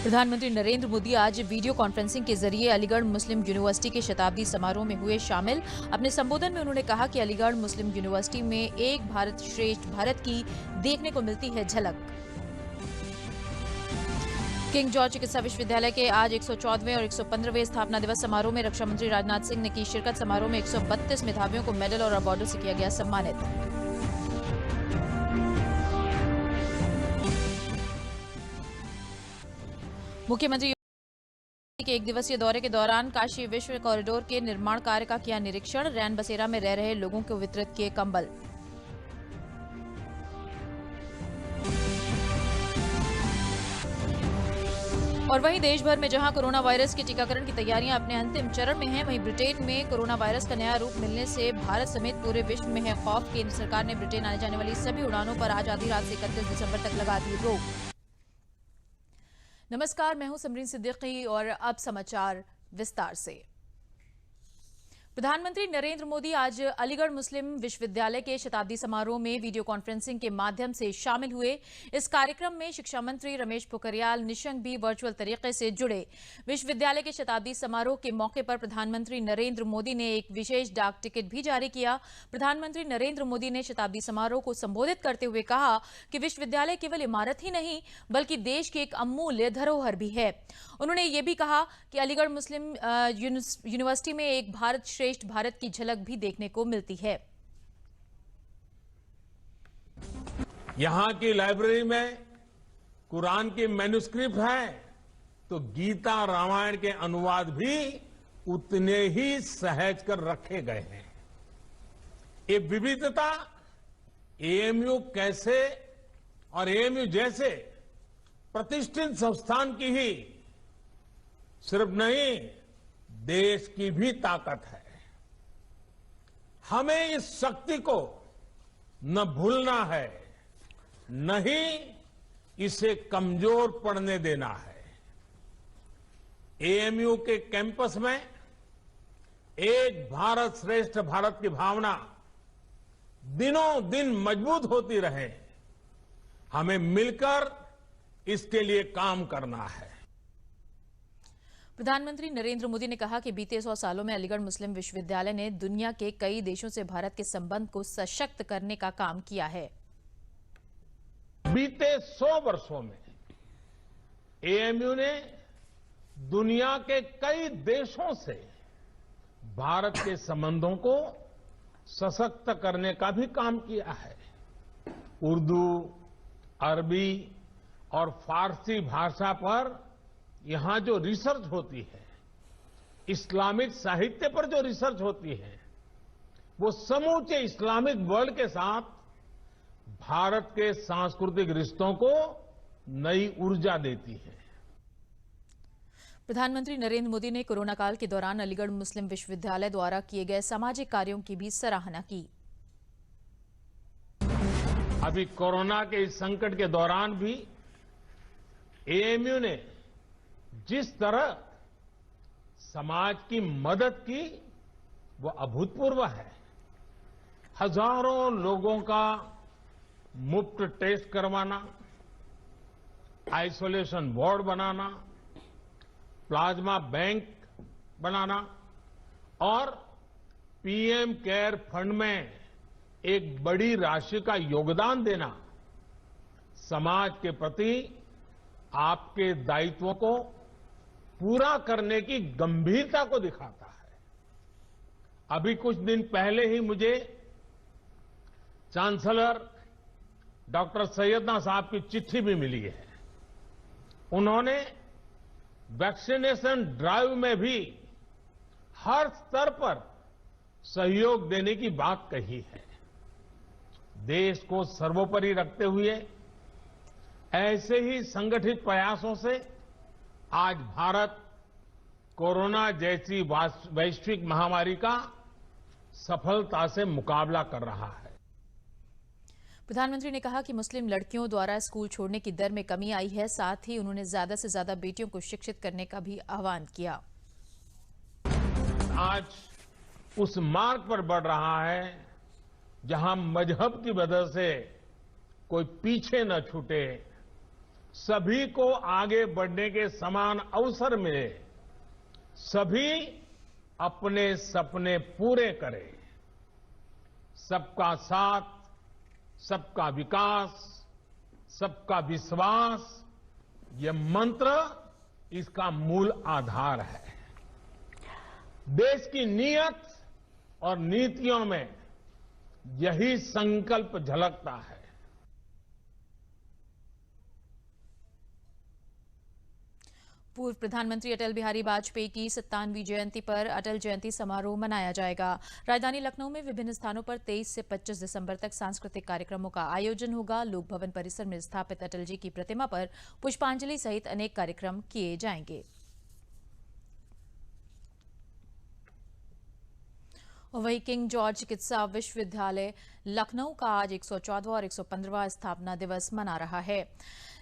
प्रधानमंत्री नरेंद्र मोदी आज video conferencing के जरिए अलीगढ़ मुस्लिम यूनिवर्सिटी के शताब्दी समारोह में हुए शामिल। अपने संबोधन में उन्होंने कहा कि अलीगढ़ मुस्लिम यूनिवर्सिटी में एक भारत श्रेष्ठ भारत की देखने को मिलती है झलक। किंग जॉर्ज चिकित्सा विश्वविद्यालय के आज 114वें और 115वें स्थापना दिवस समारोह में रक्षा मंत्री राजनाथ सिंह ने की शिरकत। समारोह में 132 मेधावियों को मेडल और अवार्डों से किया गया सम्मानित। मुख्यमंत्री के एक दिवसीय दौरे के दौरान काशी विश्व कॉरिडोर के निर्माण कार्य का किया निरीक्षण। रैन बसेरा में रह रहे लोगों को वितरित किए कंबल। और वहीं देश भर में जहां कोरोना वायरस के टीकाकरण की तैयारियां अपने अंतिम चरण में हैं, वहीं ब्रिटेन में कोरोना वायरस का नया रूप मिलने से भारत समेत पूरे विश्व में है खौफ। केंद्र सरकार ने ब्रिटेन आने जाने वाली सभी उड़ानों पर आज आधी रात से 31 दिसंबर तक लगा दी रोक। नमस्कार, मैं हूं समरीन सिद्दीकी और अब समाचार विस्तार से। प्रधानमंत्री नरेंद्र मोदी आज अलीगढ़ मुस्लिम विश्वविद्यालय के शताब्दी समारोह में वीडियो कॉन्फ्रेंसिंग के माध्यम से शामिल हुए। इस कार्यक्रम में शिक्षा मंत्री रमेश पोखरियाल निशंक भी वर्चुअल तरीके से जुड़े। विश्वविद्यालय के शताब्दी समारोह के मौके पर प्रधानमंत्री नरेंद्र मोदी ने एक विशेष डाक टिकट भी जारी किया। प्रधानमंत्री नरेंद्र मोदी ने शताब्दी समारोह को संबोधित करते हुए कहा कि विश्वविद्यालय केवल इमारत ही नहीं बल्कि देश की एक अमूल्य धरोहर भी है। उन्होंने ये भी कहा कि अलीगढ़ मुस्लिम यूनिवर्सिटी में एक भारत श्रेष्ठ भारत की झलक भी देखने को मिलती है। यहां की लाइब्रेरी में कुरान की मैन्युस्क्रिप्ट है तो गीता रामायण के अनुवाद भी उतने ही सहज कर रखे गए हैं। ये विविधता एएमयू कैसे और एएमयू जैसे प्रतिष्ठित संस्थान की ही सिर्फ नहीं देश की भी ताकत है। हमें इस शक्ति को न भूलना है, न ही इसे कमजोर पड़ने देना है। एएमयू के कैंपस में एक भारत श्रेष्ठ भारत की भावना दिनों दिन मजबूत होती रहे, हमें मिलकर इसके लिए काम करना है। प्रधानमंत्री नरेंद्र मोदी ने कहा कि बीते 100 सालों में अलीगढ़ मुस्लिम विश्वविद्यालय ने दुनिया के कई देशों से भारत के संबंध को सशक्त करने का काम किया है। बीते 100 वर्षों में एएमयू ने दुनिया के कई देशों से भारत के संबंधों को सशक्त करने का भी काम किया है। उर्दू, अरबी और फारसी भाषा पर यहां जो रिसर्च होती है, इस्लामिक साहित्य पर जो रिसर्च होती है, वो समूचे इस्लामिक वर्ल्ड के साथ भारत के सांस्कृतिक रिश्तों को नई ऊर्जा देती है। प्रधानमंत्री नरेंद्र मोदी ने कोरोना काल के दौरान अलीगढ़ मुस्लिम विश्वविद्यालय द्वारा किए गए सामाजिक कार्यों की भी सराहना की। अभी कोरोना के इस संकट के दौरान भी एएमयू ने जिस तरह समाज की मदद की वो अभूतपूर्व है। हजारों लोगों का मुफ्त टेस्ट करवाना, आइसोलेशन वार्ड बनाना, प्लाज्मा बैंक बनाना और पीएम केयर फंड में एक बड़ी राशि का योगदान देना समाज के प्रति आपके दायित्वों को पूरा करने की गंभीरता को दिखाता है। अभी कुछ दिन पहले ही मुझे चांसलर डॉक्टर सैयदना साहब की चिट्ठी भी मिली है। उन्होंने वैक्सीनेशन ड्राइव में भी हर स्तर पर सहयोग देने की बात कही है। देश को सर्वोपरि रखते हुए ऐसे ही संगठित प्रयासों से आज भारत कोरोना जैसी वैश्विक महामारी का सफलता से मुकाबला कर रहा है। प्रधानमंत्री ने कहा कि मुस्लिम लड़कियों द्वारा स्कूल छोड़ने की दर में कमी आई है। साथ ही उन्होंने ज्यादा से ज्यादा बेटियों को शिक्षित करने का भी आह्वान किया। आज उस मार्ग पर बढ़ रहा है जहां मजहब की वजह से कोई पीछे न छूटे, सभी को आगे बढ़ने के समान अवसर मिले, सभी अपने सपने पूरे करें। सबका साथ, सबका विकास, सबका विश्वास, ये मंत्र इसका मूल आधार है। देश की नीयत और नीतियों में यही संकल्प झलकता है। पूर्व प्रधानमंत्री अटल बिहारी वाजपेयी की 57वीं जयंती पर अटल जयंती समारोह मनाया जाएगा। राजधानी लखनऊ में विभिन्न स्थानों पर 23 से 25 दिसंबर तक सांस्कृतिक कार्यक्रमों का आयोजन होगा। लोक भवन परिसर में स्थापित अटल जी की प्रतिमा पर पुष्पांजलि सहित अनेक कार्यक्रम किए जाएंगे। वहीं किंग जॉर्ज चिकित्सा विश्वविद्यालय लखनऊ का आज 114वां और 115वां स्थापना दिवस मना रहा है।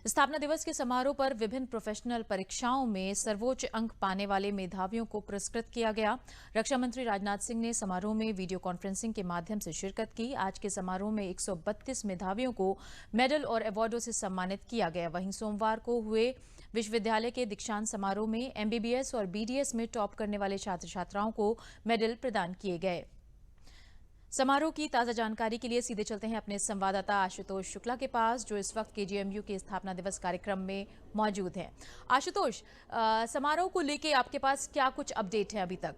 स्थापना दिवस के समारोह पर विभिन्न प्रोफेशनल परीक्षाओं में सर्वोच्च अंक पाने वाले मेधावियों को पुरस्कृत किया गया। रक्षा मंत्री राजनाथ सिंह ने समारोह में वीडियो कॉन्फ्रेंसिंग के माध्यम से शिरकत की। आज के समारोह में 132 मेधावियों को मेडल और अवार्डों से सम्मानित किया गया। वहीं सोमवार को हुए विश्वविद्यालय के दीक्षांत समारोह में एमबीबीएस और बीडीएस में टॉप करने वाले छात्र छात्राओं को मेडल प्रदान किए गए। समारोह की ताजा जानकारी के लिए सीधे चलते हैं अपने संवाददाता आशुतोष शुक्ला के पास, जो इस वक्त केजीएमयू के स्थापना दिवस कार्यक्रम में मौजूद हैं। आशुतोष, समारोह को लेकर आपके पास क्या कुछ अपडेट है अभी तक?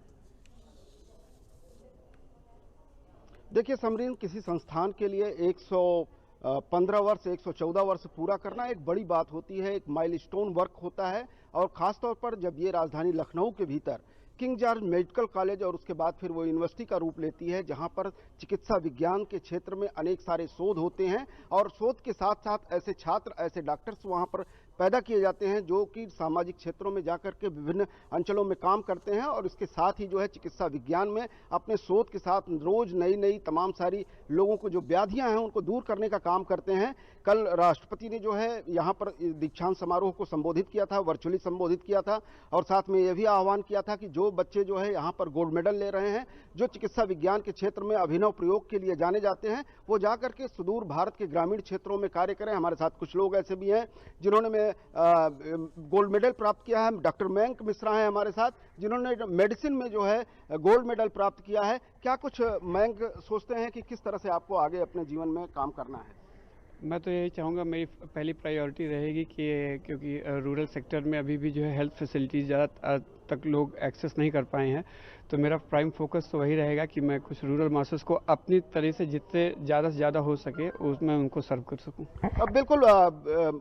देखिए समरीन, किसी संस्थान के लिए 115 वर्ष 114 वर्ष पूरा करना एक बड़ी बात होती है, एक माइलस्टोन वर्क होता है। और खासतौर पर जब ये राजधानी लखनऊ के भीतर किंग जॉर्ज मेडिकल कॉलेज और उसके बाद फिर वो यूनिवर्सिटी का रूप लेती है, जहां पर चिकित्सा विज्ञान के क्षेत्र में अनेक सारे शोध होते हैं और शोध के साथ साथ ऐसे छात्र, ऐसे डॉक्टर्स वहां पर पैदा किए जाते हैं जो कि सामाजिक क्षेत्रों में जाकर के विभिन्न अंचलों में काम करते हैं और इसके साथ ही जो है चिकित्सा विज्ञान में अपने शोध के साथ रोज नई नई तमाम सारी लोगों को जो व्याधियां हैं उनको दूर करने का काम करते हैं। कल राष्ट्रपति ने जो है यहाँ पर दीक्षांत समारोह को संबोधित किया था, वर्चुअली संबोधित किया था और साथ में यह भी आह्वान किया था कि जो बच्चे जो है यहाँ पर गोल्ड मेडल ले रहे हैं, जो चिकित्सा विज्ञान के क्षेत्र में अभिनव प्रयोग के लिए जाने जाते हैं, वो जाकर के सुदूर भारत के ग्रामीण क्षेत्रों में कार्य करें। हमारे साथ कुछ लोग ऐसे भी हैं जिन्होंने गोल्ड मेडल प्राप्त किया है। डॉक्टर मयंक मिश्रा हैं हमारे साथ, जिन्होंने मेडिसिन में जो है गोल्ड मेडल प्राप्त किया है। क्या कुछ मयंक सोचते हैं कि किस तरह से आपको आगे अपने जीवन में काम करना है? मैं तो यही चाहूँगा, मेरी पहली प्रायोरिटी रहेगी कि क्योंकि रूरल सेक्टर में अभी भी जो है हेल्थ फैसिलिटीज़ ज़्यादा तक लोग एक्सेस नहीं कर पाए हैं, तो मेरा प्राइम फोकस तो वही रहेगा कि मैं कुछ रूरल मासेस को अपनी तरह से जितने ज़्यादा से ज़्यादा हो सके उसमें उनको सर्व कर सकूं। अब बिल्कुल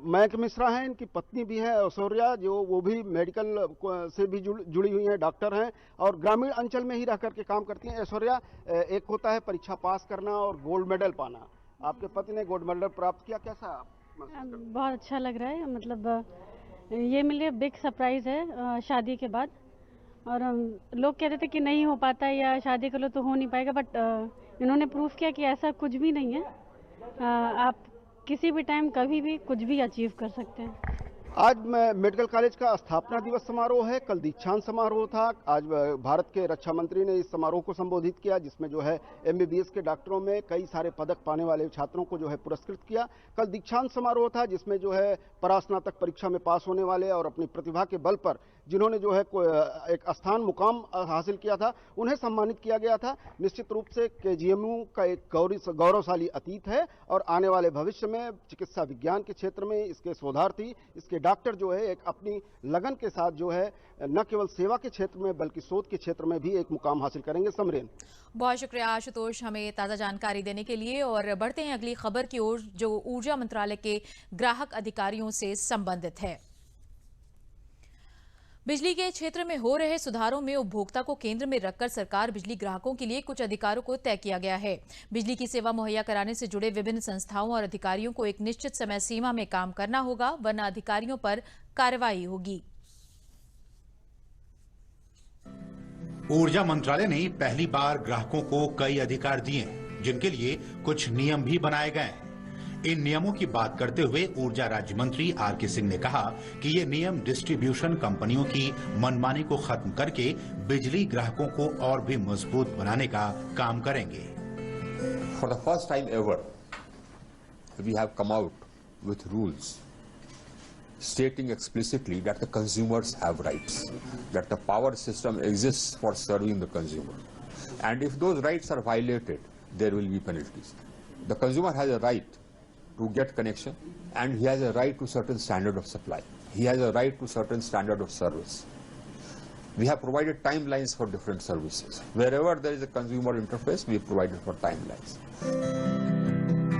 मयंक मिश्रा हैं, इनकी पत्नी भी है ऐश्वर्या, जो वो भी मेडिकल से भी जुड़ी हुई हैं, डॉक्टर हैं और ग्रामीण अंचल में ही रह करके काम करती हैं। ऐश्वर्या, एक होता है परीक्षा पास करना और गोल्ड मेडल पाना, आपके पति ने गोल्ड मेडल प्राप्त किया, कैसा? बहुत अच्छा लग रहा है, मतलब ये मेरे लिए बिग सरप्राइज है शादी के बाद। और लोग कहते थे कि नहीं हो पाता या शादी कर लो तो हो नहीं पाएगा, बट इन्होंने प्रूफ किया कि ऐसा कुछ भी नहीं है। आप किसी भी टाइम कभी भी कुछ भी अचीव कर सकते हैं। आज मेडिकल कॉलेज का स्थापना दिवस समारोह है, कल दीक्षांत समारोह था। आज भारत के रक्षा मंत्री ने इस समारोह को संबोधित किया, जिसमें जो है एमबीबीएस के डॉक्टरों में कई सारे पदक पाने वाले छात्रों को जो है पुरस्कृत किया। कल दीक्षांत समारोह था जिसमें जो है परास्नातक परीक्षा में पास होने वाले और अपनी प्रतिभा के बल पर जिन्होंने जो है एक स्थान मुकाम हासिल किया था, उन्हें सम्मानित किया गया था। निश्चित रूप से केजीएमयू का एक गौरवशाली अतीत है और आने वाले भविष्य में चिकित्सा विज्ञान के क्षेत्र में इसके शोधार्थी, इसके डॉक्टर जो है एक अपनी लगन के साथ जो है न केवल सेवा के क्षेत्र में बल्कि शोध के क्षेत्र में भी एक मुकाम हासिल करेंगे। समरेन, बहुत शुक्रिया आशुतोष हमें ताज़ा जानकारी देने के लिए। और बढ़ते हैं अगली खबर की ओर, जो ऊर्जा मंत्रालय के ग्राहक अधिकारियों से संबंधित है। बिजली के क्षेत्र में हो रहे सुधारों में उपभोक्ता को केंद्र में रखकर सरकार बिजली ग्राहकों के लिए कुछ अधिकारों को तय किया गया है। बिजली की सेवा मुहैया कराने से जुड़े विभिन्न संस्थाओं और अधिकारियों को एक निश्चित समय सीमा में काम करना होगा, वरना अधिकारियों पर कार्रवाई होगी। ऊर्जा मंत्रालय ने पहली बार ग्राहकों को कई अधिकार दिए, जिनके लिए कुछ नियम भी बनाए गए। इन नियमों की बात करते हुए ऊर्जा राज्य मंत्री आर.के. सिंह ने कहा कि ये नियम डिस्ट्रीब्यूशन कंपनियों की मनमानी को खत्म करके बिजली ग्राहकों को और भी मजबूत बनाने का काम करेंगे। For the first time ever, we have come out with rules stating explicitly that the consumers have rights, that the power system exists for serving the consumer. And if those rights are violated, there will be penalties. The consumer has a right to get connection, and he has a right to certain standard of supply. He has a right to certain standard of service. We have provided timelines for different services. Wherever there is a consumer interface, we have provided for timelines.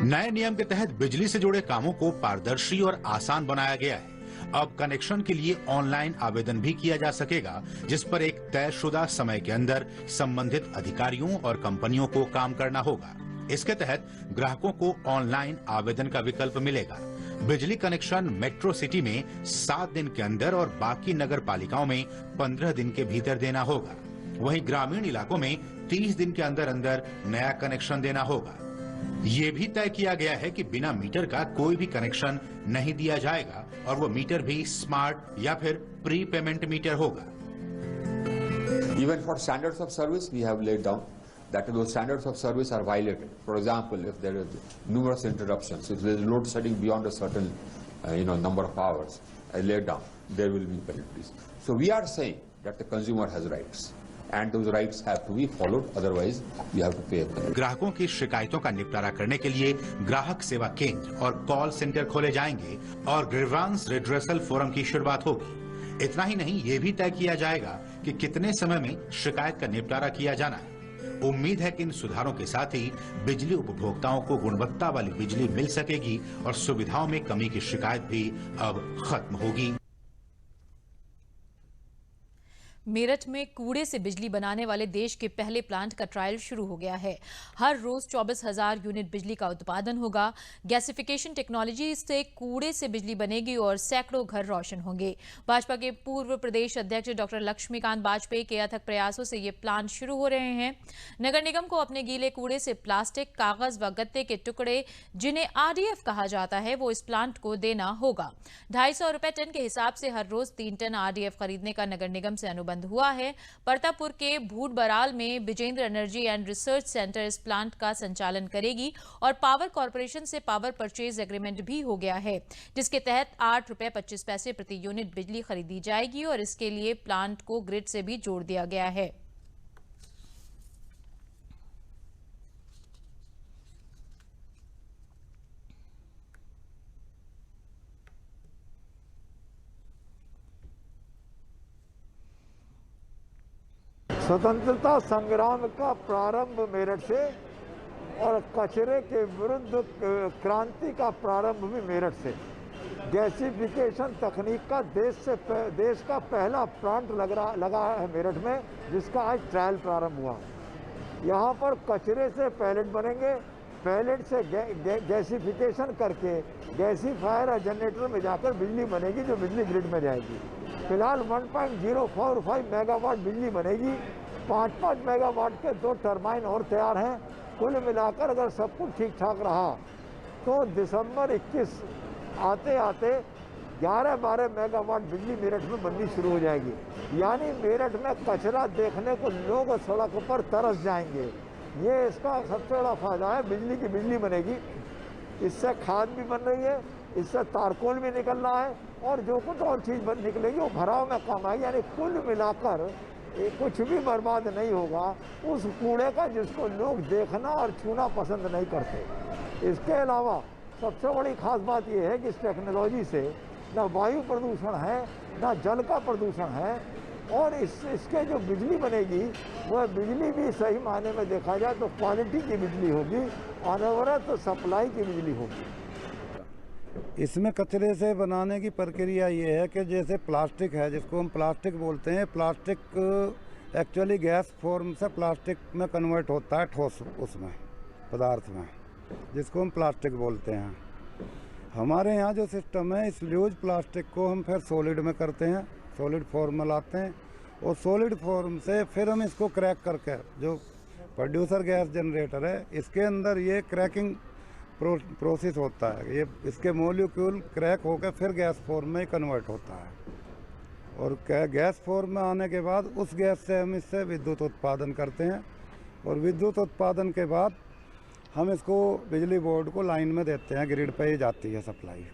नए नियम के तहत बिजली से जुड़े कामों को पारदर्शी और आसान बनाया गया है। अब कनेक्शन के लिए ऑनलाइन आवेदन भी किया जा सकेगा, जिस पर एक तयशुदा समय के अंदर संबंधित अधिकारियों और कंपनियों को काम करना होगा। इसके तहत ग्राहकों को ऑनलाइन आवेदन का विकल्प मिलेगा। बिजली कनेक्शन मेट्रो सिटी में 7 दिन के अंदर और बाकी नगर पालिकाओं में 15 दिन के भीतर देना होगा। वहीं ग्रामीण इलाकों में 30 दिन के अंदर अंदर नया कनेक्शन देना होगा। ये भी तय किया गया है कि बिना मीटर का कोई भी कनेक्शन नहीं दिया जाएगा और वो मीटर भी स्मार्ट या फिर प्री पेमेंट मीटर होगा। Even for standards of service, we have laid down that those standards of service are violated. For example, if there is numerous interruptions, if there is load shedding beyond a certain number of hours laid down, there will be penalties. So we are saying that the consumer has rights, and those rights have to be followed. Otherwise, you have to pay a penalty. ग्राहकों की शिकायतों का निपटारा करने के लिए ग्राहक सेवा केंद्र और कॉल सेंटर खोले जाएंगे और ग्रीवांस रिड्रेसल फोरम की शुरुआत होगी। इतना ही नहीं, ये भी तय किया जाएगा कि कितने समय में शिकायत का निपटारा किया जाना है। उम्मीद है कि इन सुधारों के साथ ही बिजली उपभोक्ताओं को गुणवत्ता वाली बिजली मिल सकेगी और सुविधाओं में कमी की शिकायत भी अब खत्म होगी। मेरठ में कूड़े से बिजली बनाने वाले देश के पहले प्लांट का ट्रायल शुरू हो गया है। हर रोज 24,000 यूनिट बिजली का उत्पादन होगा। गैसिफिकेशन टेक्नोलॉजी से कूड़े से बिजली बनेगी और सैकड़ों घर रोशन होंगे। भाजपा के पूर्व प्रदेश अध्यक्ष डॉक्टर लक्ष्मीकांत वाजपेयी के अथक प्रयासों से ये प्लांट शुरू हो रहे हैं। नगर निगम को अपने गीले कूड़े से प्लास्टिक, कागज व गत्ते के टुकड़े, जिन्हें RDF कहा जाता है, वो इस प्लांट को देना होगा। 250 रुपए टन के हिसाब से हर रोज 3 टन RDF खरीदने का नगर निगम से अनुबंध हुआ है। परतापुर के भूट बराल में Bijendra energy and research centre इस प्लांट का संचालन करेगी और पावर कॉर्पोरेशन से पावर परचेज एग्रीमेंट भी हो गया है, जिसके तहत 8 रुपए 25 पैसे प्रति यूनिट बिजली खरीदी जाएगी और इसके लिए प्लांट को ग्रिड से भी जोड़ दिया गया है। स्वतंत्रता संग्राम का प्रारंभ मेरठ से और कचरे के विरुद्ध क्रांति का प्रारंभ भी मेरठ से। गैसिफिकेशन तकनीक का देश का पहला प्लांट लगा है मेरठ में, जिसका आज ट्रायल प्रारंभ हुआ। यहाँ पर कचरे से पैलेट बनेंगे, पैलेट से गैसिफिकेशन करके गैसीफायर और जनरेटर में जाकर बिजली बनेगी, जो बिजली ग्रिड में जाएगी। फिलहाल 1.045 मेगावाट बिजली बनेगी। 5-5 मेगावाट के 2 टरबाइन और तैयार हैं। कुल मिलाकर अगर सब कुछ ठीक ठाक रहा तो दिसंबर 21 आते आते 11-12 मेगावाट बिजली मेरठ में बननी शुरू हो जाएगी। यानी मेरठ में कचरा देखने को लोग सड़क पर तरस जाएंगे। ये इसका सबसे बड़ा फायदा है। बिजली की बिजली बनेगी, इससे खाद भी बन रही है, इससे तारकोल भी निकल रहा है और जो कुछ और चीज़ निकलेगी वो भराव में काम आएगी। यानी कुल मिलाकर कुछ भी बर्बाद नहीं होगा उस कूड़े का, जिसको लोग देखना और छूना पसंद नहीं करते। इसके अलावा सबसे बड़ी खास बात यह है कि इस टेक्नोलॉजी से न वायु प्रदूषण है, न जल का प्रदूषण है और इसके जो बिजली बनेगी वह बिजली भी सही मायने में देखा जाए तो क्वालिटी की बिजली होगी, अनवरत सप्लाई की बिजली होगी। इसमें कचरे से बनाने की प्रक्रिया ये है कि जैसे प्लास्टिक है, जिसको हम प्लास्टिक बोलते हैं, प्लास्टिक एक्चुअली गैस फॉर्म से प्लास्टिक में कन्वर्ट होता है, ठोस उसमें पदार्थ में, जिसको हम प्लास्टिक बोलते हैं। हमारे यहाँ जो सिस्टम है, इस लूज प्लास्टिक को हम फिर सॉलिड में करते हैं, सॉलिड फॉर्म में लाते हैं और सॉलिड फॉर्म से फिर हम इसको क्रैक करके, जो प्रोड्यूसर गैस जनरेटर है, इसके अंदर ये क्रैकिंग प्रोसेस होता है। ये इसके मॉलिक्यूल क्रैक होकर फिर गैस फॉर्म में कन्वर्ट होता है और गैस फॉर्म में आने के बाद उस गैस से हम इससे विद्युत उत्पादन करते हैं और विद्युत उत्पादन के बाद हम इसको बिजली बोर्ड को लाइन में देते हैं, ग्रिड पे ही जाती है सप्लाई।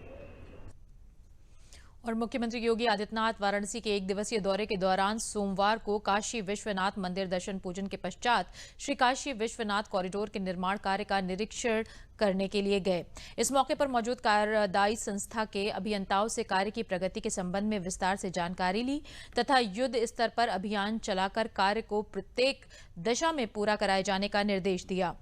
और मुख्यमंत्री योगी आदित्यनाथ वाराणसी के एक दिवसीय दौरे के दौरान सोमवार को काशी विश्वनाथ मंदिर दर्शन पूजन के पश्चात श्री काशी विश्वनाथ कॉरिडोर के निर्माण कार्य का निरीक्षण करने के लिए गए। इस मौके पर मौजूद कार्यदायी संस्था के अभियंताओं से कार्य की प्रगति के संबंध में विस्तार से जानकारी ली तथा युद्ध स्तर पर अभियान चलाकर कार्य को प्रत्येक दशा में पूरा कराए जाने का निर्देश दिया।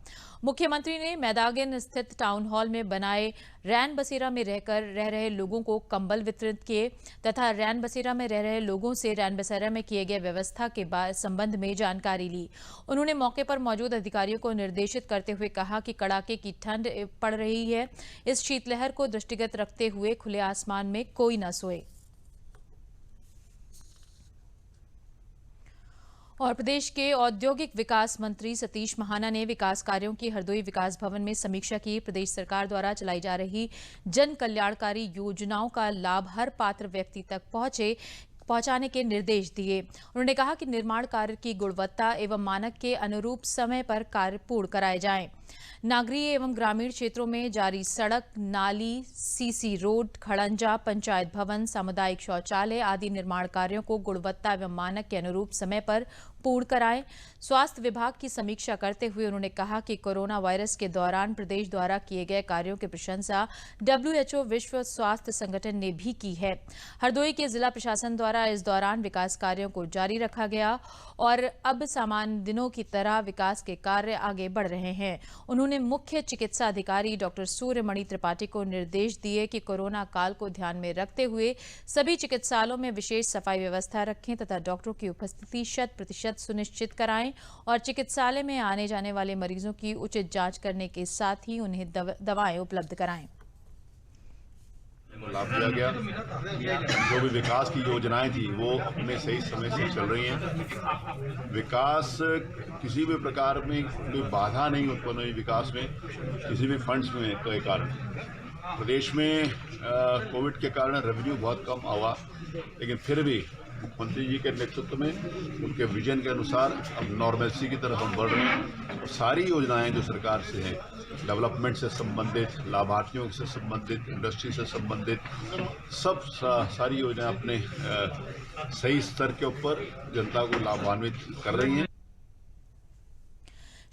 मुख्यमंत्री ने मैदागिन स्थित टाउन हॉल में बनाए रैन बसेरा में रह रहे लोगों को कंबल वितरित किए तथा रैन बसेरा में रह रहे लोगों से रैन बसेरा में किए गए व्यवस्था के संबंध में जानकारी ली। उन्होंने मौके पर मौजूद अधिकारियों को निर्देशित करते हुए कहा कि कड़ाके की ठंड पड़ रही है, इस शीतलहर को दृष्टिगत रखते हुए खुले आसमान में कोई न सोए। और प्रदेश के औद्योगिक विकास मंत्री सतीश महाना ने विकास कार्यों की हरदोई विकास भवन में समीक्षा की। प्रदेश सरकार द्वारा चलाई जा रही जन कल्याणकारी योजनाओं का लाभ हर पात्र व्यक्ति तक पहुंचाने के निर्देश दिए। उन्होंने कहा कि निर्माण कार्य की गुणवत्ता एवं मानक के अनुरूप समय पर कार्य पूर्ण कराए जाएं। नागरीय एवं ग्रामीण क्षेत्रों में जारी सड़क, नाली, सीसी रोड, खड़ंजा, पंचायत भवन, सामुदायिक शौचालय आदि निर्माण कार्यों को गुणवत्ता एवं मानक के अनुरूप समय पर पूर्ण कराएं। स्वास्थ्य विभाग की समीक्षा करते हुए उन्होंने कहा कि कोरोना वायरस के दौरान प्रदेश द्वारा किए गए कार्यों की प्रशंसा WHO विश्व स्वास्थ्य संगठन ने भी की है। हरदोई के जिला प्रशासन द्वारा इस दौरान विकास कार्यों को जारी रखा गया और अब सामान्य दिनों की तरह विकास के कार्य आगे बढ़ रहे हैं। उन्होंने मुख्य चिकित्सा अधिकारी डॉक्टर सूर्यमणि त्रिपाठी को निर्देश दिए कि कोरोना काल को ध्यान में रखते हुए सभी चिकित्सालयों में विशेष सफाई व्यवस्था रखें तथा डॉक्टरों की उपस्थिति 100% सुनिश्चित कराएं और चिकित्सालय में आने जाने वाले मरीजों की उचित जांच करने के साथ ही उन्हें दवाएं उपलब्ध कराएं। लाभ दिया गया। जो भी विकास की योजनाएं थी वो अपने सही समय से चल रही हैं। विकास किसी भी प्रकार में कोई बाधा नहीं उत्पन्न हुई विकास में, किसी भी फंड्स में के कारण। प्रदेश में कोविड के कारण रेवेन्यू बहुत कम हुआ, लेकिन फिर भी मुख्यमंत्री जी के नेतृत्व में उनके विजन के अनुसार अब नॉर्मलसी की तरफ हम बढ़ रहे हैं। और सारी योजनाएं जो सरकार से हैं, डेवलपमेंट से संबंधित, लाभार्थियों से संबंधित, इंडस्ट्री से संबंधित, सारी योजनाएं अपने सही स्तर के ऊपर जनता को लाभान्वित कर रही हैं।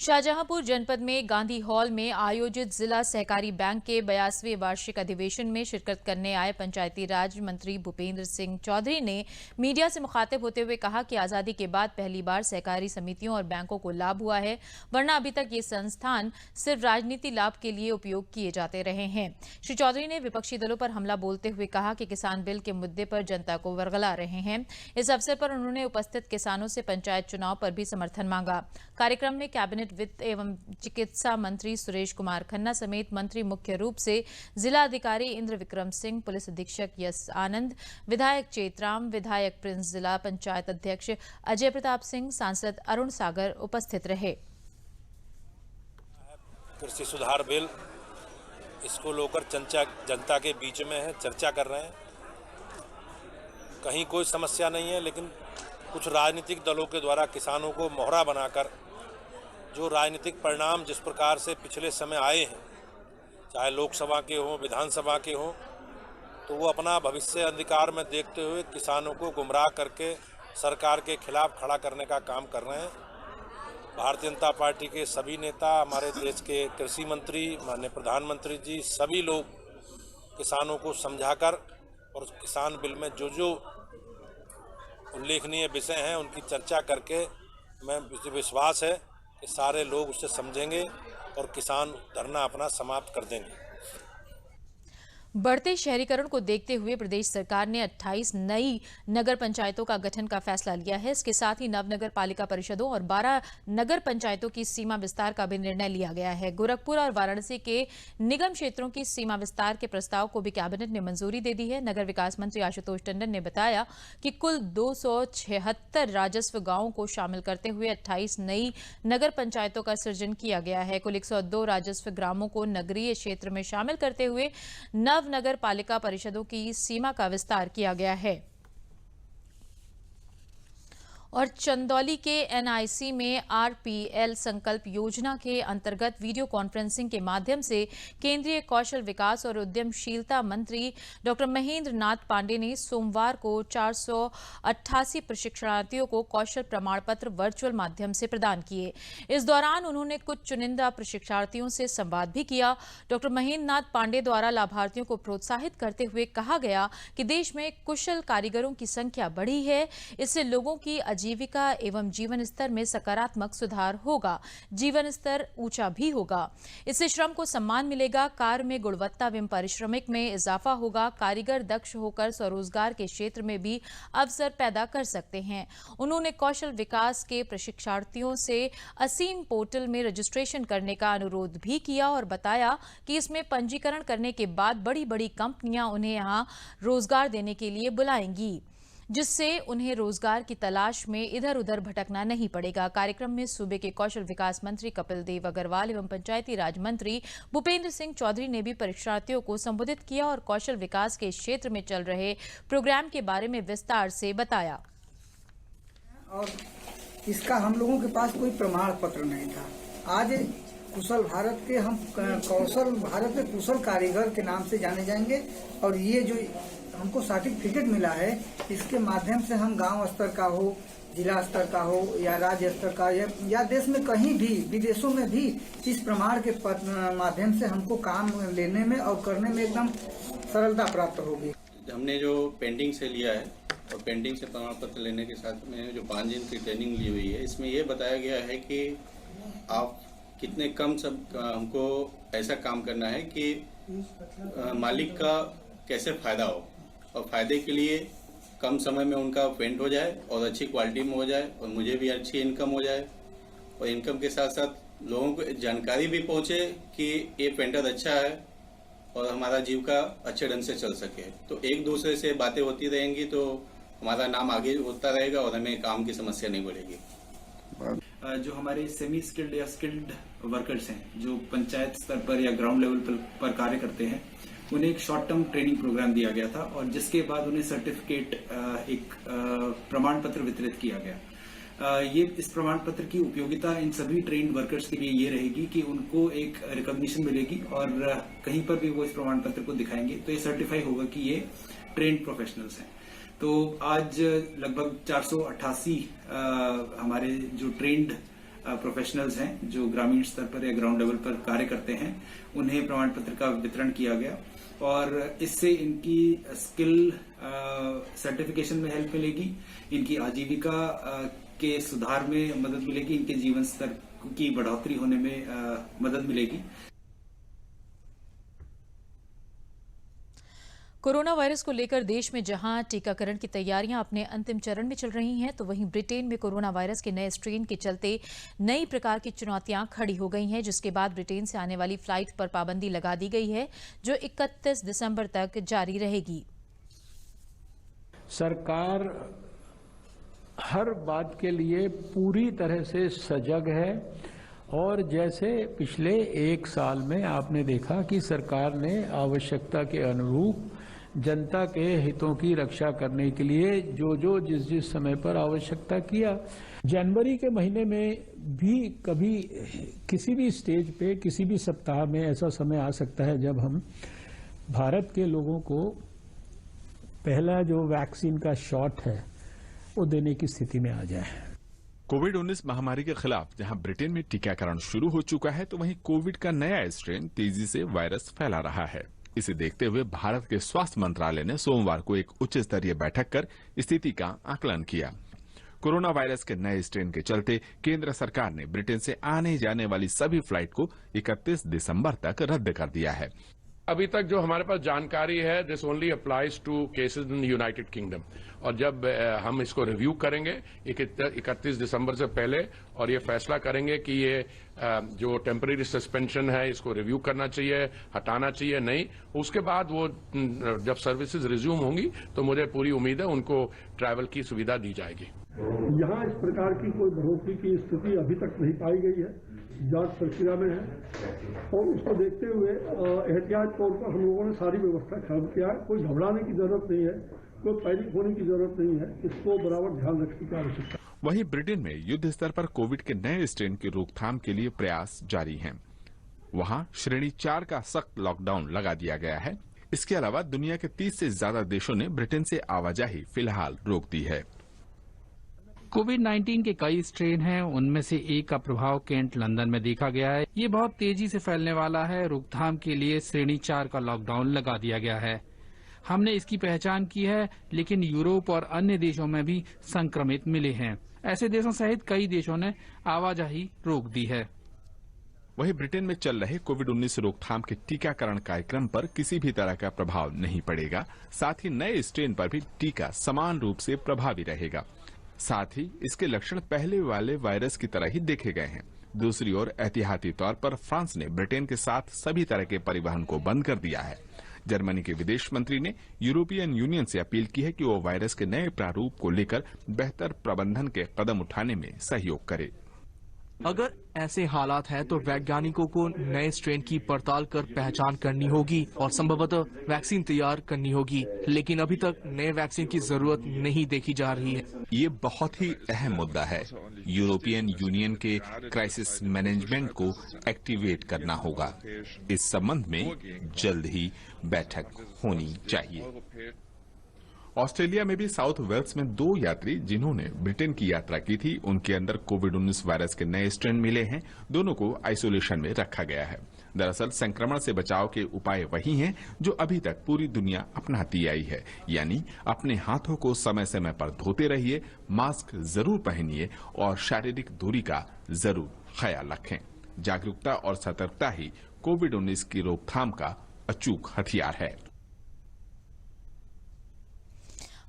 शाहजहांपुर जनपद में गांधी हॉल में आयोजित जिला सहकारी बैंक के 82वें वार्षिक अधिवेशन में शिरकत करने आए पंचायती राज मंत्री भूपेंद्र सिंह चौधरी ने मीडिया से मुखातिब होते हुए कहा कि आजादी के बाद पहली बार सहकारी समितियों और बैंकों को लाभ हुआ है, वरना अभी तक ये संस्थान सिर्फ राजनीति लाभ के लिए उपयोग किए जाते रहे हैं। श्री चौधरी ने विपक्षी दलों पर हमला बोलते हुए कहा कि किसान बिल के मुद्दे पर जनता को वर्गला रहे हैं। इस अवसर पर उन्होंने उपस्थित किसानों से पंचायत चुनाव पर भी समर्थन मांगा। कार्यक्रम में कैबिनेट वित्त एवं चिकित्सा मंत्री सुरेश कुमार खन्ना समेत मंत्री मुख्य रूप से जिला अधिकारी इंद्र विक्रम सिंह, पुलिस अधीक्षक यस आनंद, विधायक चेतराम, विधायक प्रिंस, जिला पंचायत अध्यक्ष अजय प्रताप सिंह, सांसद अरुण सागर उपस्थित रहे। कृषि सुधार बिल, इसको लेकर जनता के बीच में है, चर्चा कर रहे हैं। कहीं कोई समस्या नहीं है, लेकिन कुछ राजनीतिक दलों के द्वारा किसानों को मोहरा बनाकर जो राजनीतिक परिणाम जिस प्रकार से पिछले समय आए हैं, चाहे लोकसभा के हों, विधानसभा के हों, तो वो अपना भविष्य अंधकार में देखते हुए किसानों को गुमराह करके सरकार के खिलाफ खड़ा करने का काम कर रहे हैं। भारतीय जनता पार्टी के सभी नेता, हमारे देश के कृषि मंत्री, माननीय प्रधानमंत्री जी, सभी लोग किसानों को समझाकर और किसान बिल में जो जो उल्लेखनीय विषय हैं उनकी चर्चा करके मैं विश्वास है कि सारे लोग उससे समझेंगे और किसान धरना अपना समाप्त कर देंगे। बढ़ते शहरीकरण को देखते हुए प्रदेश सरकार ने 28 नई नगर पंचायतों का गठन का फैसला लिया है। इसके साथ ही नगर पालिका परिषदों और 12 नगर पंचायतों की सीमा विस्तार का भी निर्णय लिया गया है। गोरखपुर और वाराणसी के निगम क्षेत्रों की सीमा विस्तार के प्रस्ताव को भी कैबिनेट ने मंजूरी दे दी है। नगर विकास मंत्री आशुतोष टंडन ने बताया कि कुल 276 राजस्व गांवों को शामिल करते हुए 28 नई नगर पंचायतों का सृजन किया गया है। कुल 102 राजस्व ग्रामों को नगरीय क्षेत्र में शामिल करते हुए नगर पालिका परिषदों की सीमा का विस्तार किया गया है। और चंदौली के एनआईसी में आरपीएल संकल्प योजना के अंतर्गत वीडियो कॉन्फ्रेंसिंग के माध्यम से केंद्रीय कौशल विकास और उद्यमशीलता मंत्री डॉक्टर महेंद्र नाथ पांडे ने सोमवार को 488 प्रशिक्षणार्थियों को कौशल प्रमाण पत्र वर्चुअल माध्यम से प्रदान किए। इस दौरान उन्होंने कुछ चुनिंदा प्रशिक्षणार्थियों से संवाद भी किया। डॉक्टर महेंद्र नाथ पांडे द्वारा लाभार्थियों को प्रोत्साहित करते हुए कहा गया कि देश में कुशल कारीगरों की संख्या बढ़ी है, इससे लोगों की आजीविका एवं जीवन स्तर में सकारात्मक सुधार होगा, जीवन स्तर ऊंचा भी होगा। इससे श्रम को सम्मान मिलेगा, कार्य में गुणवत्ता एवं पारिश्रमिक में इजाफा होगा। कारीगर दक्ष होकर स्वरोजगार के क्षेत्र में भी अवसर पैदा कर सकते हैं। उन्होंने कौशल विकास के प्रशिक्षणार्थियों से असीम पोर्टल में रजिस्ट्रेशन करने का अनुरोध भी किया और बताया कि इसमें पंजीकरण करने के बाद बड़ी बड़ी कंपनियां उन्हें यहां रोजगार देने के लिए बुलाएंगी, जिससे उन्हें रोजगार की तलाश में इधर उधर भटकना नहीं पड़ेगा। कार्यक्रम में सूबे के कौशल विकास मंत्री कपिल देव अग्रवाल एवं पंचायती राज मंत्री भूपेंद्र सिंह चौधरी ने भी परीक्षार्थियों को संबोधित किया और कौशल विकास के क्षेत्र में चल रहे प्रोग्राम के बारे में विस्तार से बताया। और इसका हम लोगों के पास कोई प्रमाण पत्र नहीं था। आज कुशल भारत के हम कौशल भारत के कुशल कारीगर के नाम से जाने जाएंगे और ये जो हमको सर्टिफिकेट मिला है, इसके माध्यम से हम गांव स्तर का हो, जिला स्तर का हो या राज्य स्तर का या देश में कहीं भी, विदेशों में भी इस प्रमाण के माध्यम से हमको काम लेने में और करने में एकदम सरलता प्राप्त होगी। हमने जो पेंडिंग से लिया है और पेंडिंग से प्रमाण पत्र लेने के साथ में जो 5 दिन की ट्रेनिंग ली हुई है, इसमें यह बताया गया है कि आप कितने कम सब हमको ऐसा काम करना है कि मालिक का कैसे फायदा हो और फायदे के लिए कम समय में उनका पेंट हो जाए और अच्छी क्वालिटी में हो जाए और मुझे भी अच्छी इनकम हो जाए और इनकम के साथ साथ लोगों को जानकारी भी पहुंचे कि ये पेंटर अच्छा है और हमारा जीविका अच्छे ढंग से चल सके। तो एक दूसरे से बातें होती रहेंगी तो हमारा नाम आगे होता रहेगा और हमें काम की समस्या नहीं बढ़ेगी। जो हमारे सेमी स्किल्ड या स्किल्ड वर्कर्स हैं, जो पंचायत स्तर पर या ग्राउंड लेवल पर कार्य करते हैं, उन्हें एक शॉर्ट टर्म ट्रेनिंग प्रोग्राम दिया गया था और जिसके बाद उन्हें सर्टिफिकेट एक प्रमाण पत्र वितरित किया गया। ये इस प्रमाण पत्र की उपयोगिता इन सभी ट्रेन्ड वर्कर्स के लिए ये रहेगी कि उनको एक रिकॉग्निशन मिलेगी और कहीं पर भी वो इस प्रमाण पत्र को दिखाएंगे तो ये सर्टिफाई होगा कि ये ट्रेन्ड प्रोफेशनल्स हैं। तो आज लगभग 488 हमारे जो ट्रेन्ड प्रोफेशनल्स हैं, जो ग्रामीण स्तर पर या ग्राउंड लेवल पर कार्य करते हैं, उन्हें प्रमाण पत्र का वितरण किया गया और इससे इनकी स्किल सर्टिफिकेशन में हेल्प मिलेगी, इनकी आजीविका के सुधार में मदद मिलेगी, इनके जीवन स्तर की बढ़ोतरी होने में मदद मिलेगी। कोरोना वायरस को लेकर देश में जहां टीकाकरण की तैयारियां अपने अंतिम चरण में चल रही हैं, तो वहीं ब्रिटेन में कोरोना वायरस के नए स्ट्रेन के चलते नई प्रकार की चुनौतियां खड़ी हो गई हैं, जिसके बाद ब्रिटेन से आने वाली फ्लाइट पर पाबंदी लगा दी गई है, जो 31 दिसंबर तक जारी रहेगी। सरकार हर बात के लिए पूरी तरह से सजग है और जैसे पिछले 1 साल में आपने देखा कि सरकार ने आवश्यकता के अनुरूप जनता के हितों की रक्षा करने के लिए जो जिस समय पर आवश्यकता किया। जनवरी के महीने में भी कभी किसी भी स्टेज पे किसी भी सप्ताह में ऐसा समय आ सकता है जब हम भारत के लोगों को पहला जो वैक्सीन का शॉट है वो देने की स्थिति में आ जाए। कोविड-19 महामारी के खिलाफ जहां ब्रिटेन में टीकाकरण शुरू हो चुका है, तो वहीं कोविड का नया स्ट्रेन तेजी से वायरस फैला रहा है। इसे देखते हुए भारत के स्वास्थ्य मंत्रालय ने सोमवार को एक उच्च स्तरीय बैठक कर स्थिति का आकलन किया। कोरोना वायरस के नए स्ट्रेन के चलते केंद्र सरकार ने ब्रिटेन से आने जाने वाली सभी फ्लाइट को 31 दिसंबर तक रद्द कर दिया है। अभी तक जो हमारे पास जानकारी है, this only applies to cases in United Kingdom और जब हम इसको रिव्यू करेंगे 31 दिसंबर से पहले और ये फैसला करेंगे कि ये जो टेम्परेरी सस्पेंशन है इसको रिव्यू करना चाहिए, हटाना चाहिए नहीं, उसके बाद वो जब सर्विसेज रिज्यूम होंगी तो मुझे पूरी उम्मीद है उनको ट्रैवल की सुविधा दी जाएगी। यहाँ इस प्रकार की कोई बढ़ोतरी की स्थिति अभी तक नहीं पाई गई है, जांच प्रक्रिया में है और उसको देखते हुए एहतियात तौर पर हम लोगों ने सारी व्यवस्था खत्म किया है। कोई घबराने की जरूरत नहीं है, कोई पैनिक होने की जरूरत नहीं है, इसको बराबर ध्यान रखने की आवश्यकता है। वहीं ब्रिटेन में युद्ध स्तर पर कोविड के नए स्ट्रेन की रोकथाम के लिए प्रयास जारी हैं। वहां श्रेणी 4 का सख्त लॉकडाउन लगा दिया गया है। इसके अलावा दुनिया के 30 से ज्यादा देशों ने ब्रिटेन से आवाजाही फिलहाल रोक दी है। कोविड-19 के कई स्ट्रेन हैं, उनमें से एक का प्रभाव केंट लंदन में देखा गया है। ये बहुत तेजी से फैलने वाला है। रोकथाम के लिए श्रेणी 4 का लॉकडाउन लगा दिया गया है। हमने इसकी पहचान की है, लेकिन यूरोप और अन्य देशों में भी संक्रमित मिले हैं। ऐसे देशों सहित कई देशों ने आवाजाही रोक दी है। वहीं ब्रिटेन में चल रहे कोविड-19 रोकथाम के टीकाकरण कार्यक्रम पर किसी भी तरह का प्रभाव नहीं पड़ेगा। साथ ही नए स्ट्रेन पर भी टीका समान रूप से प्रभावी रहेगा। साथ ही इसके लक्षण पहले वाले वायरस की तरह ही देखे गए हैं। दूसरी ओर एहतियाती तौर पर फ्रांस ने ब्रिटेन के साथ सभी तरह के परिवहन को बंद कर दिया है। जर्मनी के विदेश मंत्री ने यूरोपियन यूनियन से अपील की है कि वो वायरस के नए प्रारूप को लेकर बेहतर प्रबंधन के कदम उठाने में सहयोग करे। अगर ऐसे हालात हैं तो वैज्ञानिकों को नए स्ट्रेन की पड़ताल कर पहचान करनी होगी और संभवतः वैक्सीन तैयार करनी होगी, लेकिन अभी तक नए वैक्सीन की जरूरत नहीं देखी जा रही है। ये बहुत ही अहम मुद्दा है। यूरोपियन यूनियन के क्राइसिस मैनेजमेंट को एक्टिवेट करना होगा। इस संबंध में जल्द ही बैठक होनी चाहिए। ऑस्ट्रेलिया में भी साउथ वेल्स में 2 यात्री जिन्होंने ब्रिटेन की यात्रा की थी, उनके अंदर कोविड-19 वायरस के नए स्ट्रेन मिले हैं। दोनों को आइसोलेशन में रखा गया है। दरअसल संक्रमण से बचाव के उपाय वही हैं जो अभी तक पूरी दुनिया अपनाती आई है, यानी अपने हाथों को समय समय पर धोते रहिए, मास्क जरूर पहनिए और शारीरिक दूरी का जरूर ख्याल रखें। जागरूकता और सतर्कता ही कोविड-19 की रोकथाम का अचूक हथियार है।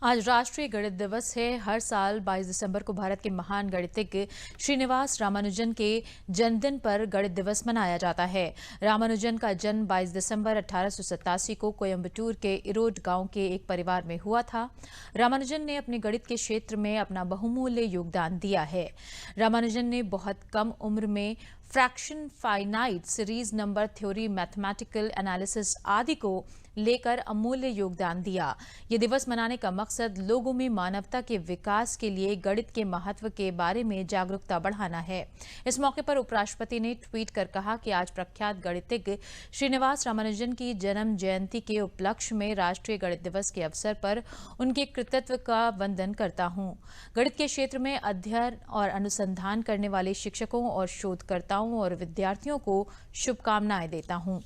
आज राष्ट्रीय गणित दिवस है। हर साल 22 दिसंबर को भारत के महान गणितज्ञ श्रीनिवास रामानुजन के जन्मदिन पर गणित दिवस मनाया जाता है। रामानुजन का जन्म 22 दिसंबर 1887 को कोयम्बटूर के इरोड गांव के एक परिवार में हुआ था। रामानुजन ने अपने गणित के क्षेत्र में अपना बहुमूल्य योगदान दिया है। रामानुजन ने बहुत कम उम्र में fraction, finite, series number theory, mathematical analysis आदि को लेकर अमूल्य योगदान दिया। ये दिवस मनाने का मकसद लोगों में मानवता के विकास के लिए गणित के महत्व के बारे में जागरूकता बढ़ाना है। इस मौके पर उपराष्ट्रपति ने ट्वीट कर कहा कि आज प्रख्यात गणितज्ञ श्रीनिवास रामानुजन की जन्म जयंती के उपलक्ष्य में राष्ट्रीय गणित दिवस के अवसर पर उनके कृतित्व का वंदन करता हूं। गणित के क्षेत्र में अध्ययन और अनुसंधान करने वाले शिक्षकों और शोधकर्ताओं और विद्यार्थियों को शुभकामनाएं देता हूं।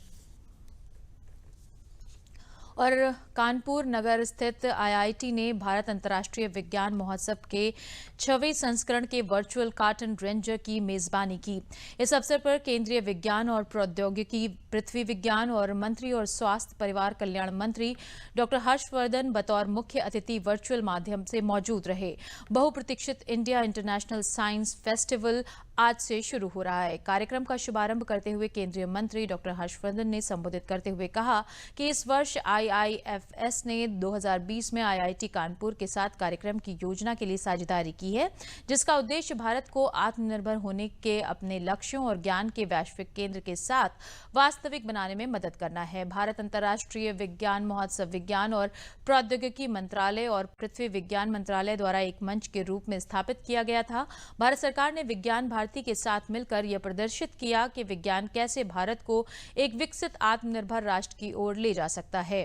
और कानपुर नगर स्थित आईआईटी ने भारत अंतर्राष्ट्रीय विज्ञान महोत्सव के 6वें संस्करण के वर्चुअल कार्टन रेंजर की मेजबानी की। इस अवसर पर केंद्रीय विज्ञान और प्रौद्योगिकी, पृथ्वी विज्ञान और मंत्री और स्वास्थ्य परिवार कल्याण मंत्री डॉक्टर हर्षवर्धन बतौर मुख्य अतिथि वर्चुअल माध्यम से मौजूद रहे। बहुप्रतीक्षित इंडिया इंटरनेशनल साइंस फेस्टिवल आज से शुरू हो रहा है। कार्यक्रम का शुभारंभ करते हुए केंद्रीय मंत्री डॉक्टर हर्षवर्धन ने संबोधित करते हुए कहा कि इस वर्ष आईआईएफएस ने 2020 में आईआईटी कानपुर के साथ कार्यक्रम की योजना के लिए साझेदारी की है, जिसका उद्देश्य भारत को आत्मनिर्भर होने के अपने लक्ष्यों और ज्ञान के वैश्विक केंद्र के साथ वास्तविक बनाने में मदद करना है। भारत अंतर्राष्ट्रीय विज्ञान महोत्सव विज्ञान और प्रौद्योगिकी मंत्रालय और पृथ्वी विज्ञान मंत्रालय द्वारा एक मंच के रूप में स्थापित किया गया था। भारत सरकार ने विज्ञान भारती के साथ मिलकर यह प्रदर्शित किया कि विज्ञान कैसे भारत को एक विकसित आत्मनिर्भर राष्ट्र की ओर ले जा सकता है।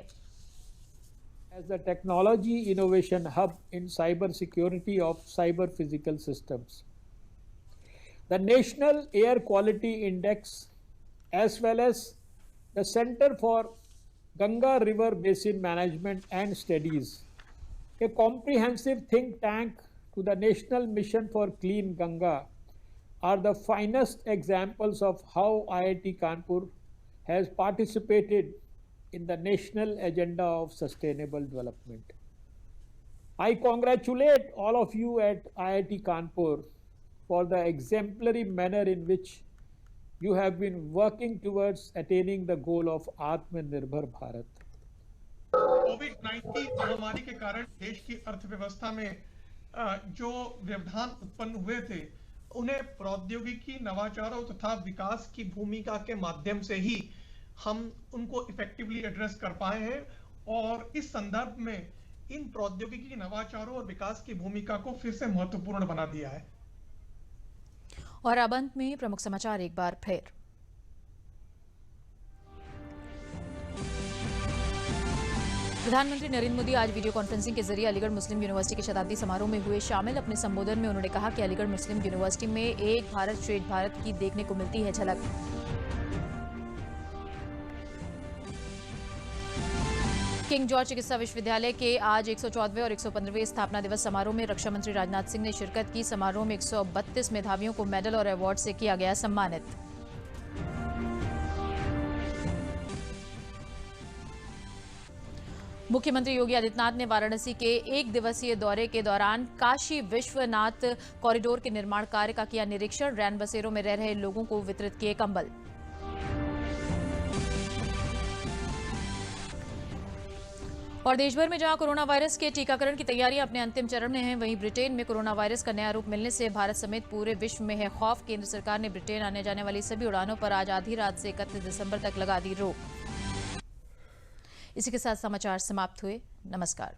As the technology innovation hub in cyber security of cyber physical systems, the National Air Quality Index as well as the Center for Ganga River Basin Management and Studies, a comprehensive think tank to the National Mission for Clean Ganga, are the finest examples of how IIT Kanpur has participated in the national agenda of sustainable development. I congratulate all of you at IIT Kanpur for the exemplary manner in which you have been working towards attaining the goal of Atmanirbhar Bharat. कोविड-19 महामारी के कारण देश की अर्थव्यवस्था में जो व्यवधान उत्पन्न हुए थे, उन्हें प्रौद्योगिकी, नवाचारों तथा विकास की भूमिका के माध्यम से ही हम उनको इफेक्टिवली एड्रेस कर पाए हैं। और इस संदर्भ में इन प्रौद्योगिकी नवाचारों और विकास की भूमिका को फिर से महत्वपूर्ण बना दिया है। और अब अंत में प्रमुख समाचार एक बार फिर। प्रधानमंत्री नरेंद्र मोदी आज वीडियो कॉन्फ्रेंसिंग के जरिए अलीगढ़ मुस्लिम यूनिवर्सिटी के शताब्दी समारोह में हुए शामिल। अपने संबोधन में उन्होंने कहा कि अलीगढ़ मुस्लिम यूनिवर्सिटी में एक भारत श्रेष्ठ भारत की देखने को मिलती है झलक। किंग जॉर्ज चिकित्सा विश्वविद्यालय के आज 114वें और 115वें स्थापना दिवस समारोह में रक्षा मंत्री राजनाथ सिंह ने शिरकत की। समारोह में 132 मेधावियों को मेडल और अवार्ड से किया गया सम्मानित। मुख्यमंत्री योगी आदित्यनाथ ने वाराणसी के एक दिवसीय दौरे के दौरान काशी विश्वनाथ कॉरिडोर के निर्माण कार्य का किया निरीक्षण। रैन बसेरों में रह रहे लोगों को वितरित किए कंबल। और देश भर में जहां कोरोना वायरस के टीकाकरण की तैयारियां अपने अंतिम चरण में हैं, वहीं ब्रिटेन में कोरोना वायरस का नया रूप मिलने से भारत समेत पूरे विश्व में है खौफ। केंद्र सरकार ने ब्रिटेन आने जाने वाली सभी उड़ानों पर आज आधी रात से 31 दिसंबर तक लगा दी रोक। इसी के साथ समाचार समाप्त हुए। नमस्कार।